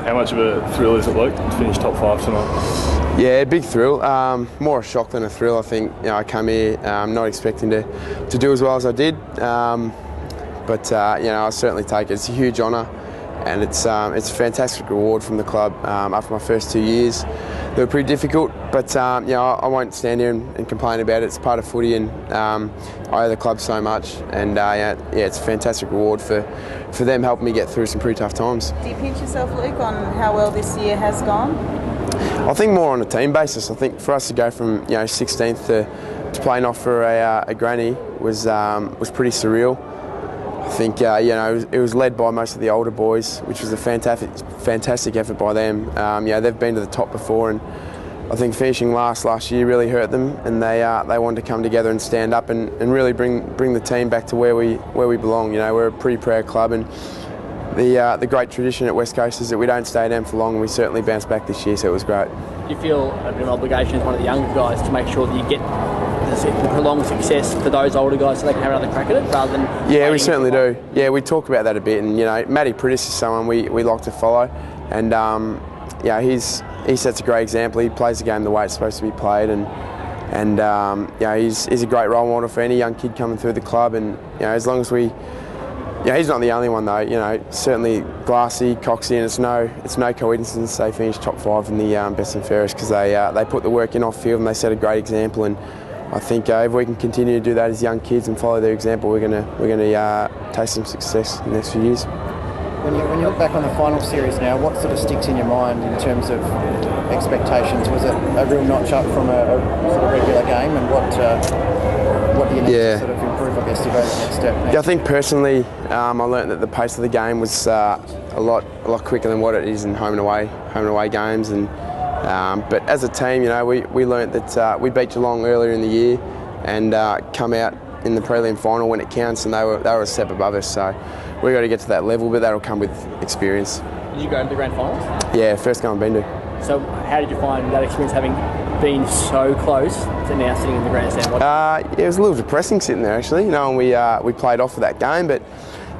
How much of a thrill is it, Luke, to finish top 5 tonight? Yeah, big thrill. More a shock than a thrill. I think I come here not expecting to do as well as I did, but I certainly take it. It's a huge honour, and it's a fantastic reward from the club. After my first 2 years, they were pretty difficult, but I won't stand here and complain about it. It's part of footy, and I owe the club so much, and it's a fantastic reward for them helping me get through some pretty tough times. Do you pinch yourself, Luke, on how well this year has gone? I think more on a team basis. I think for us to go from 16th to playing off for a granny was pretty surreal. I think it was led by most of the older boys, which was a fantastic effort by them. They've been to the top before, and I think finishing last year really hurt them, and they wanted to come together and stand up and really bring the team back to where we belong. We're a pretty proud club, and the great tradition at West Coast is that we don't stay down for long, and we certainly bounced back this year, so it was great. Do you feel an obligation as one of the younger guys to make sure that you get the prolonged success for those older guys so they can have another crack at it rather than... Yeah, we certainly do. Yeah, we talk about that a bit, and Matty Prittis is someone we like to follow, and he sets a great example. He plays the game the way it's supposed to be played, and he's a great role model for any young kid coming through the club, and as long as we... he's not the only one though. Certainly Glassy, Coxie, and it's no coincidence they finished top 5 in the best and fairest, because they put the work in off field and they set a great example. And I think if we can continue to do that as young kids and follow their example, we're gonna taste some success in the next few years. When you look back on the final series now, what sort of sticks in your mind in terms of expectations? Was it a real notch up from a sort of regular game, and what do you need to sort of improve, I guess, to go to the next step? Yeah, I think personally, I learned that the pace of the game was a lot quicker than what it is in home and away games, and but as a team, we learned that we beat Geelong earlier in the year and come out in the prelim final when it counts, and they were a step above us. So we've got to get to that level, but that'll come with experience. Did you go into the grand finals? Yeah, first game I've been to. So how did you find that experience, having been so close to now sitting in the grandstand? It was a little depressing sitting there actually, and we played off for that game, but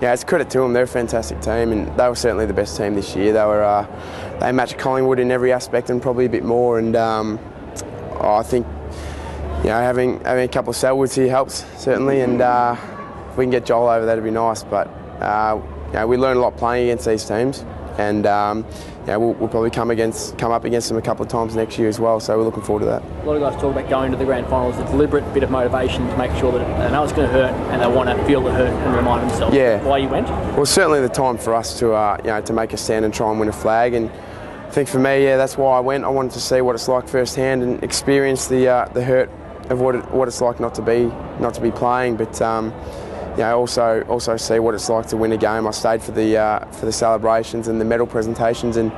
it's credit to them. They're a fantastic team, and they were certainly the best team this year. They matched Collingwood in every aspect and probably a bit more, and I think having a couple of Selwoods here helps certainly, and if we can get Joel over, that'd be nice. But we learn a lot playing against these teams, and we'll probably come up against them a couple of times next year as well, so we're looking forward to that. A lot of guys talk about going to the grand finals, a deliberate bit of motivation to make sure that they know it's going to hurt and they want to feel the hurt and remind themselves why you went. Well, certainly the time for us to make a stand and try and win a flag, and I think for me, that's why I went. I wanted to see what it's like firsthand and experience the hurt of what it's like not to be playing, but also see what it's like to win a game. I stayed for the celebrations and the medal presentations, and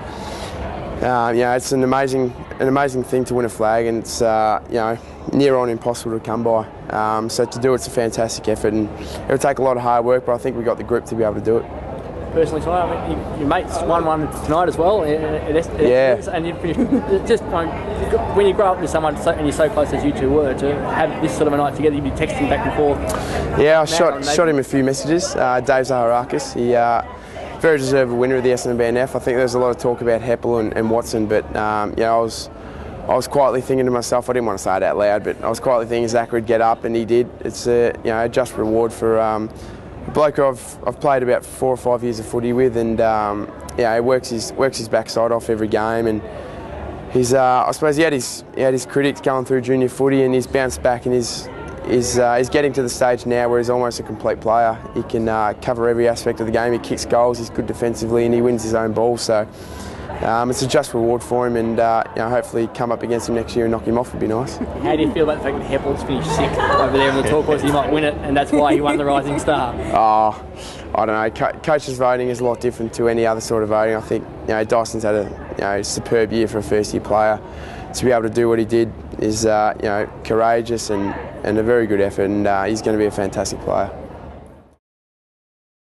it's an amazing thing to win a flag, and it's near on impossible to come by. So to do it's a fantastic effort, and it'll take a lot of hard work, but I think we've got the group to be able to do it. Personally tonight, your mates won tonight as well. And just when you grow up with someone and you're so close as you two were, to have this sort of a night together, you'd be texting back and forth. Yeah, I shot him a few messages. Dave Zaharakis, he very deserved winner of the SNBNF. I think there's a lot of talk about Heppel and Watson, but I was quietly thinking to myself, I didn't want to say it out loud, but I was quietly thinking Zach would get up, and he did. It's a just reward for a bloke I've played about 4 or 5 years of footy with, and he works his backside off every game, and I suppose he had his critics going through junior footy, and he's bounced back, and he's getting to the stage now where he's almost a complete player. He can cover every aspect of the game. He kicks goals, he's good defensively, and he wins his own ball. So it's a just reward for him, and hopefully come up against him next year and knock him off would be nice. How do you feel about the fact that Heppel's finished 6th over there in the talk was he might win it, and that's why he won the Rising Star? I don't know. Coaches voting is a lot different to any other sort of voting. I think Dyson's had a superb year for a first-year player. To be able to do what he did is courageous and a very good effort, and he's going to be a fantastic player.